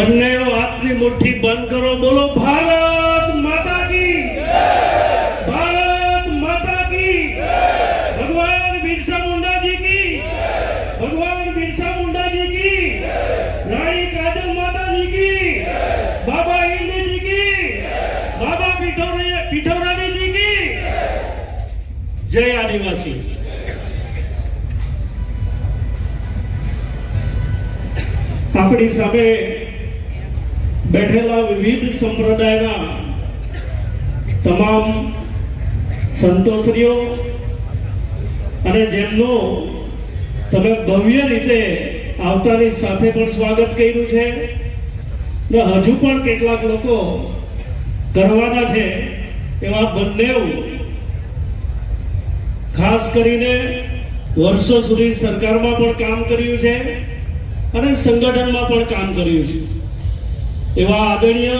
બંને હાથની મુઠ્ઠી બંધ કરો, બોલો ભારત માતા કી જય, ભારત માતા કી જય, ભગવાન બિરસા મુંડા જી કી જય, ભગવાન બિરસા મુંડા જી કી જય, રાણી કાજલ માતા જી કી જય, બાબા હિંદી જી કી જય, બાબા પીઠોરાની જી કી જય, જય આદિવાસી। આપણી સામે બેઠેલા વિવિધ સંપ્રદાયના તમામ સંતોશ્રીઓ અને જેમનું તમે ભવ્ય રીતે આવતાની સાથે પણ સ્વાગત કર્યું છે ને હજુ પણ કેટલાક લોકો કરવાના છે, એવા બંને ખાસ કરીને વર્ષો સુધી સરકારમાં પણ કામ કર્યું છે અને સંગઠનમાં પણ કામ કર્યું છે એવા આદરણીય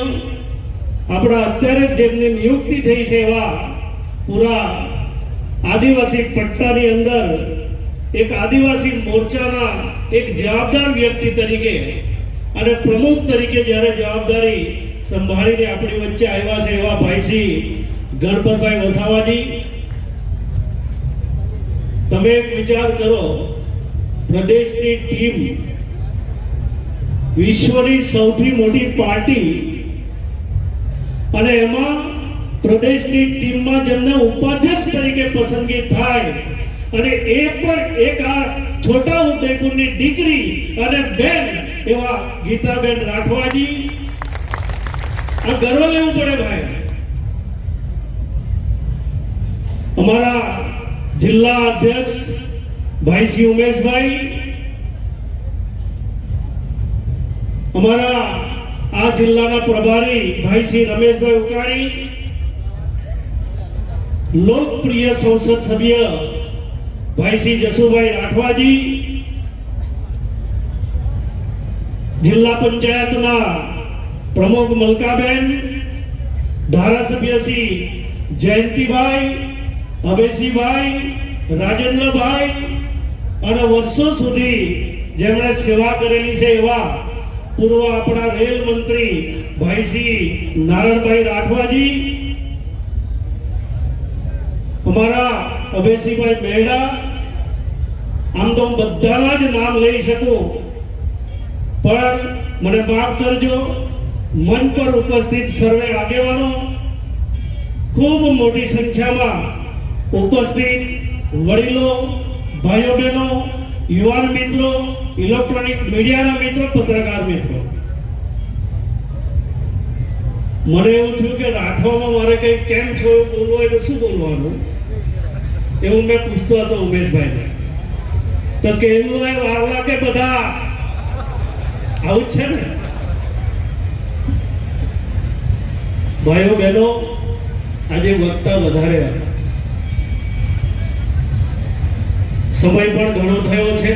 આપણા અત્યારે જેમની નિયુક્તિ થઈ છે એવા પૂરા આદિવાસી પટ્ટાની અંદર એક આદિવાસી મોરચાના એક જવાબદાર વ્યક્તિ તરીકે અને પ્રમુખ તરીકે જ્યારે જવાબદારી સંભાળીને આપણી વચ્ચે આવ્યા છે એવા ભાઈશ્રી ગણપતભાઈ વસાવાજી। તમે એક વિચાર કરો, પ્રદેશની ટીમ, વિશ્વની સૌથી મોટી પાર્ટી, અને એમાં પ્રદેશની ટીમમાં જેમને ઉપાધ્યક્ષ તરીકે પસંદગી થાય અને એ પણ એક આ છોટા ઉદેપુરની દીકરી અને બેન એવા ગીતાબેન રાઠવાજી, આ ગર્વ લેવું પડે ભાઈ। અમારા જિલ્લા અધ્યક્ષ ભાઈ શ્રી ઉમેશભાઈ, અમારા આ જિલ્લાના પ્રભારી ભાઈ શ્રી રમેશભાઈ ઉકાણી, લોકપ્રિય સંસદ સભ્ય ભાઈ શ્રી જસુભાઈ રાઠવાજી, જિલ્લા પંચાયતના પ્રમુખ મલકાબેન, ધારાસભ્ય શ્રી જયંતિભાઈ, અભયસિંહભાઈ, રાજેન્દ્રભાઈ અને વર્ષો સુધી જેમણે સેવા કરેલી છે એવા પૂર્વ આપણા રેલ મંત્રી ભાઈ શ્રી નારાયણભાઈ રાઠવાજી, અમારા અભયસિંહભાઈ મેડા, આમ તો હું બધાના જ નામ લઈ શકું પણ મને માફ કરજો, મંચ પર ઉપસ્થિત સર્વે આગેવાનો, ખૂબ મોટી સંખ્યામાં ઉપસ્થિત વડીલો, ભાઈઓ બહેનો, યુવાન મિત્રો, ઇલેક્ટ્રોનિક મીડિયાના મિત્રો, પત્રકાર મિત્રો, મને એવું થયું કે રાઠવામાં મારે કઈ કેમ છો બોલવું હોય તો શું બોલવાનું, એવું મેં પૂછતો હતો ઉમેશભાઈને, તો કેવું વારલા કે બધા આવું જ છે ને। ભાઈઓ બહેનો, આજે વક્તા વધારે હતા, સમય પણ ઘણો થયો છે,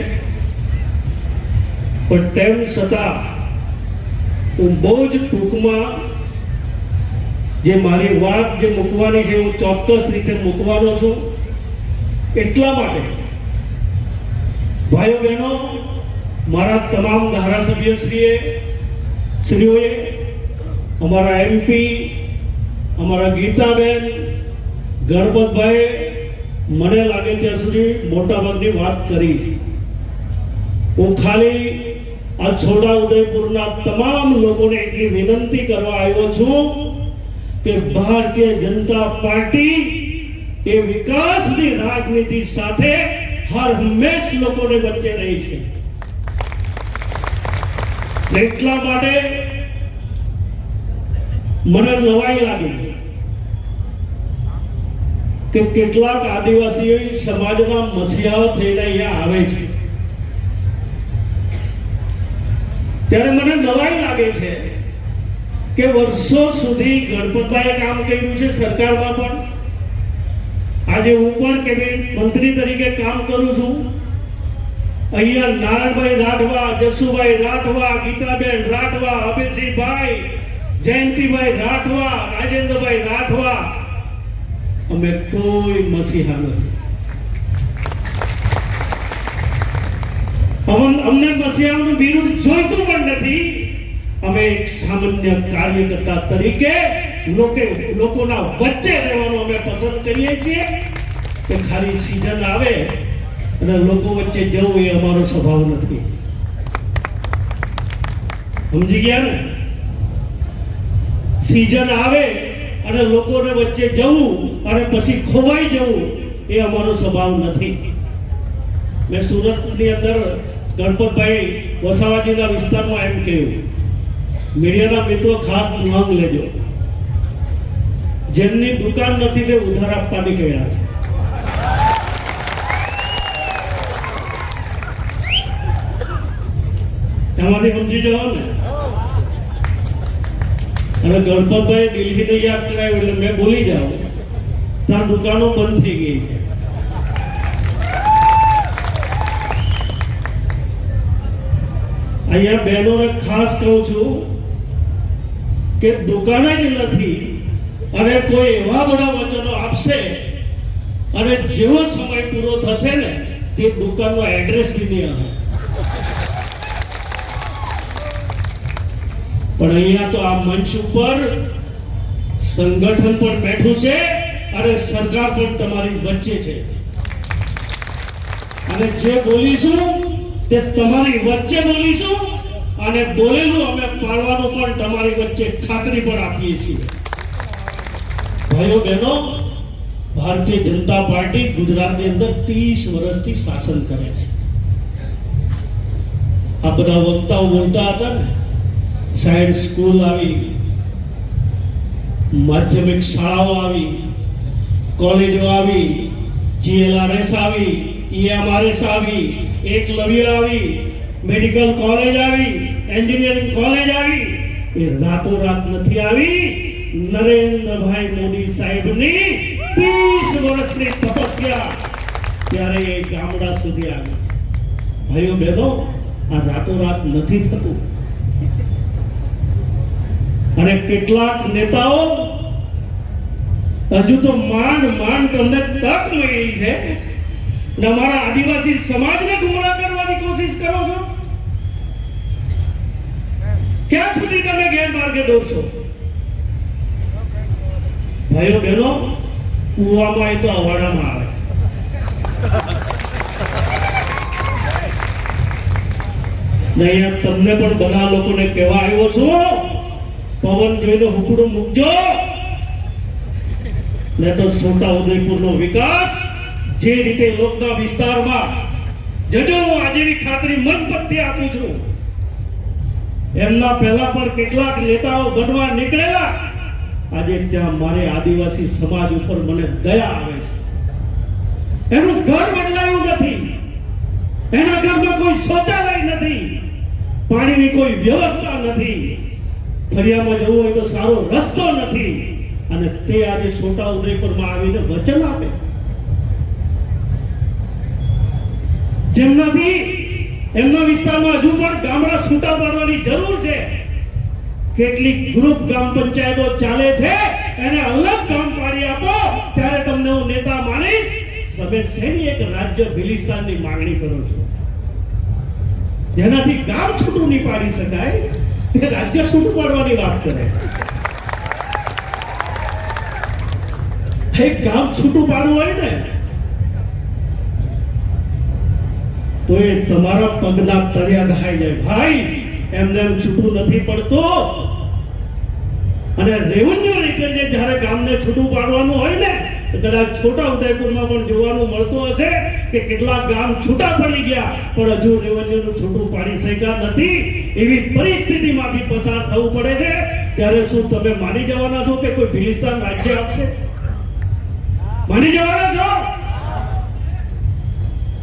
પણ તેમ છતાં હું બહુ જ ટૂંકમાં જે મારી વાત જે મૂકવાની છે હું ચોક્કસ રીતે મૂકવાનો છું। એટલા માટે ભાઈઓ બહેનો, મારા તમામ ધારાસભ્યશ્રીઓએ, અમારા એમપી, અમારા ગીતાબેન, ગણપતભાઈ, મને લાગે ત્યાં સુધી મોટાભાગની વાત કરી છે। હું ખાલી આ છોટા ઉદયપુરના તમામ લોકોને એટલી વિનંતી કરવા આવ્યો છું કે ભારતીય જનતા પાર્ટી એ વિકાસની રાજનીતિ સાથે હર હંમેશ લોકોને વચ્ચે રહી છે। એટલા માટે મને નવાઈ લાગી કે કેટલાક આદિવાસી સમાજના મસીહાઓ થઈને અહીંયા આવે છે, ત્યારે મને નવાઈ લાગે છે કે વર્ષો સુધી ગણપતભાઈએ કામ કર્યું છે સરકારમાં, પણ આજે હું પણ કેબિનેટ મંત્રી તરીકે કામ કરું છું। અહીંયા નારાયણભાઈ રાઠવા, જસુભાઈ રાઠવા, ગીતાબેન રાઠવા, અભયસિંહભાઈ, જયંતિભાઈ રાઠવા, રાજેન્દ્રભાઈ રાઠવા, અમે કોઈ મસીહા નથી। અમને મસીહાનું બિરુદ જોઈતું પણ નથી અમે એક સામાન્ય કાર્યકર્તા તરીકે લોકોના વચ્ચે રહેવાનું અમે પસંદ કરીએ છીએ કે ખાલી સીઝન આવે અને લોકો વચ્ચે જવું એ અમારો સ્વભાવ નથી. સમજી ગયા ને? સીઝન આવે અને લોકોને વચ્ચે જવું અને પછી ખોવાઈ જવું એ અમારો સ્વભાવ નથી. મેં સુરતની અંદર ગણપતભાઈ વસાવાજીના વિસ્તારમાં એમ કહ્યું, મીડિયાના મિત્રો ખાસ નોંધ લેજો, જેમની દુકાન નથી તે ઉધાર આપવાની કહેલા છે. એમાંથી સમજી જાઓ ને. અને ગણપતભાઈ દિલ્હીને યાદ કરાવ્યું એટલે મેં બોલી જાઉં, ત્યાં દુકાનો બંધ થઈ ગઈ છે. અહીંયા બહેનોને ખાસ કહું છું કે દુકાન જ નથી અને કોઈ એવા બધા વચનો આપશે અને જેવો સમય પૂરો થશે ને તે દુકાનનો એડ્રેસ બી નહીં આવે. પણ અહીંયા તો આ મંચ ઉપર સંગઠન પણ બેઠું છે અને સરકાર પણ તમારી વચ્ચે છે અને જે બોલીશું તે તમારી વચ્ચે બોલીશું અને બોલેલું અમે પાડવાનું પણ તમારી વચ્ચે ખાતરી પણ આપીએ છીએ. ભાઈઓ બહેનો, ભારતીય જનતા પાર્ટી ગુજરાતની અંદર 30 વર્ષથી શાસન કરે છે. આ બધા વક્તાઓ બોલતા હતા ને, સાયન્સ સ્કૂલ આવી, માધ્યમિક શાળાઓ આવી, કોલેજો આવી, GLRS આવી, EMRS આવી, એકલવ્ય આવી, મેડિકલ કોલેજ આવી, એન્જિનિયરિંગ કોલેજ આવી. એ રાતોરાત નથી આવી. નરેન્દ્રભાઈ મોદી સાહેબની 30 વર્ષની તપસ્યા ત્યારે એ ગામડા સુધી આવી છે. ભાઈઓ બહેનો, આ રાતોરાત નથી થતું. અને કેટલાક નેતાઓ હજુ તો માંડ તમને તક મળી છે ને અમારા આદિવાસી સમાજને ગુમરાહ કરવાની કોશિશ કરો છો. ક્યાં સુધી તમે ગેરમાર્ગે દોરશો? ભાઈઓ બહેનો, કુવામાં એ તો અવાડામાં આવે. ને અહીંયા તમને પણ બધા લોકોને કહેવા આવ્યો છું, પવન જોઈને હુકડું મૂકજો, ને તો છોટાઉદેપુરનો વિકાસ જે રીતે લોકના વિસ્તારમાં જજો, હું આજેની ખાતરી મનપતથી આપું છું. એમના પહેલા પણ કેટલાક નેતાઓ બનવા નીકળેલા, આજે ત્યાં મારે આદિવાસી સમાજ ઉપર મને દયા આવે છે. એનું ઘર બદલાયું નથી, એના ઘરમાં કોઈ શૌચાલય નથી, પાણીની કોઈ વ્યવસ્થા નથી, ફળિયામાં જવું હોય તો સારો રસ્તો નથી, અને તે આજે છોટાઉદેપુરમાં આવીને વચન આપે જેમનાથી એમના વિસ્તારમાં હજુ પણ ગામડા છૂટા પાડવાની જરૂર છે. કેટલીક ગ્રુપ ગ્રામ પંચાયતો ચાલે છે, એને અલગ ગામ પાડી આપો, ત્યારે તમને હું નેતા માનીશ. તમે શેની એક રાજ્ય બિલિસ્તાનની માંગણી કરો છો, જેનાથી ગામ છૂટું નહીં પાડી શકાય, તે રાજ્ય છૂટું પાડવાની વાત કરે. એક ગામ છૂટું પાડવું હોય ને તો એ તમારા પગના તળિયા દહાઈ જાય. ભાઈ, એમને એમ છૂટું નથી પડતું. અને રેવન્યુ રીતે જ્યારે ગામને છૂટું પાડવાનું હોય ને, તો કદાચ છોટાઉદેપુરમાં પણ જોવાનું મળતું હશે કે કેટલાક ગામ છૂટા પડી ગયા પણ હજુ રેવન્યુનું છૂટું પાડી શક્યા નથી. એવી પરિસ્થિતિમાંથી પસાર થવું પડે છે. ત્યારે શું તમે માની જવાના છો કે કોઈ ભિલિસ્તાન રાજ્ય આપશે? માની જવાના છો?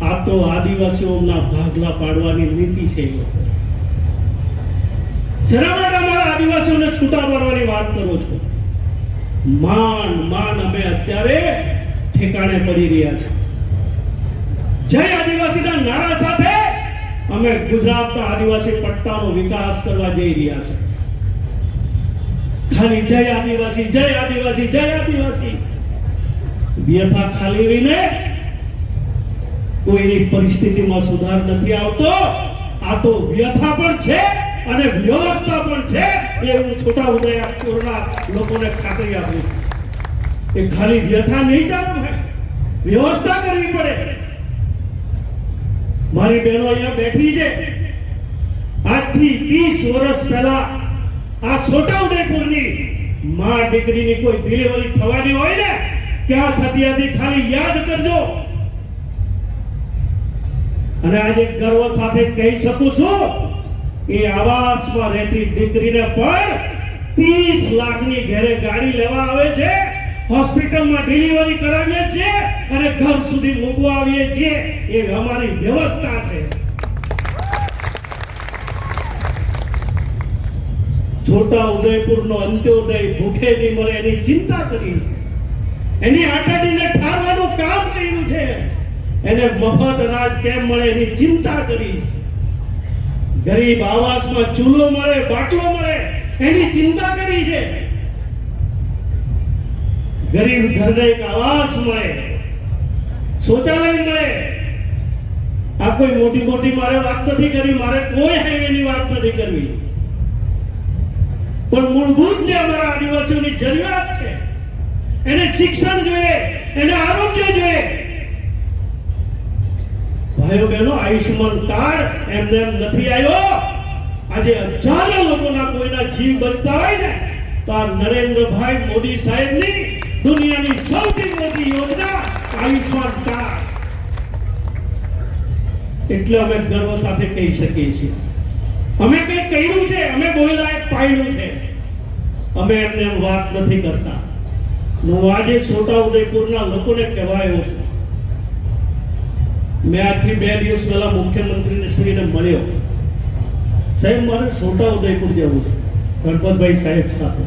આ તો આદિવાસીઓના ભાગલા પાડવાની નીતિ છે. શેના માટે અમારા આદિવાસીઓને છૂટા પાડવાની વાત કરો છો? માન અમે અત્યારે ઠેકાણે પડી રહ્યા છે. જય આદિવાસીના નારા સાથે અમે ગુજરાતના આદિવાસી પટ્ટાનો વિકાસ કરવા જઈ રહ્યા છે. ખાલી જય આદિવાસી, જય આદિવાસી, જય આદિવાસી વ્યથા ખાલી રહીને કોઈની પરિસ્થિતિમાં સુધાર નથી આવતો. આ તો વ્યથા પણ છે અને વ્યવસ્થા પણ છે એ હું છોટાઉદેપુરના લોકોને ખાતરી આપું છું. એ ખાલી વ્યથા નહીં ચાલે ભાઈ, વ્યવસ્થા કરવી પડે. મારી બહેનો અહીંયા બેઠી છે. આજથી 30 વર્ષ પહેલા આ છોટાઉદેપુરની માં દીકરીની કોઈ ડિલિવરી થવાની હોય ને, ક્યાં થતી હતી ખાલી યાદ કરજો. અને આજે ગર્વ સાથે કહી શકું છું કે આવાસમાં રહેતી દીકરીને પણ 30 લાખની ઘરે ગાડી લેવા આવે છે, હોસ્પિટલમાં ડિલિવરી કરાવીએ છીએ અને ઘર સુધી મૂકવા આવીએ છીએ. એ અમારી વ્યવસ્થા છે. છોટાઉદેપુરનો અંત્યોદય ભૂખે નહીં મરે એની ચિંતા કરી છે. એની આટાડીને ઠારવાનું કામ કર્યું છે. એને મફત અનાજ કેમ મળે એની ચિંતા કરી છે. ગરીબ આવાસમાં ચૂલો મળે, બાટલો મળે એની ચિંતા કરી છે. ગરીબ ઘરને એક આવાસ મળે, શૌચાલય મળે. આ કોઈ મોટી મોટી મારે વાત નથી કરવી, મારે કોઈ હાઈવેની વાત નથી કરવી, પણ મૂળભૂત જે અમારા આદિવાસીઓની જરૂરિયાત છે, એને શિક્ષણ જોઈએ, એને આરોગ્ય જોઈએ. ભાઈઓ બહેનો, આયુષ્યમાન કાર્ડ એમને એમ નથી આવ્યો. આજે હજારો લોકોના કોઈના જીવ બચતા હોય ને તો આ નરેન્દ્રભાઈ મોદી સાહેબની દુનિયાની સૌથી મોટી યોજના આયુષ્યમાન કાર્ડ. એટલે અમે ગર્વ સાથે કહી શકીએ છીએ અમે કંઈ કર્યું છે, અમે બોલ્યા પાડ્યું છે. અમે એમને એમ વાત નથી કરતા. હું આજે છોટાઉદેપુરના લોકોને કહેવા આવ્યો છું. મેં આજથી 2 દિવસ પહેલા મુખ્યમંત્રીશ્રીને મળ્યો. સાહેબ, મારે છોટાઉદેપુર જવું છે ગણપતભાઈ સાહેબ સાથે.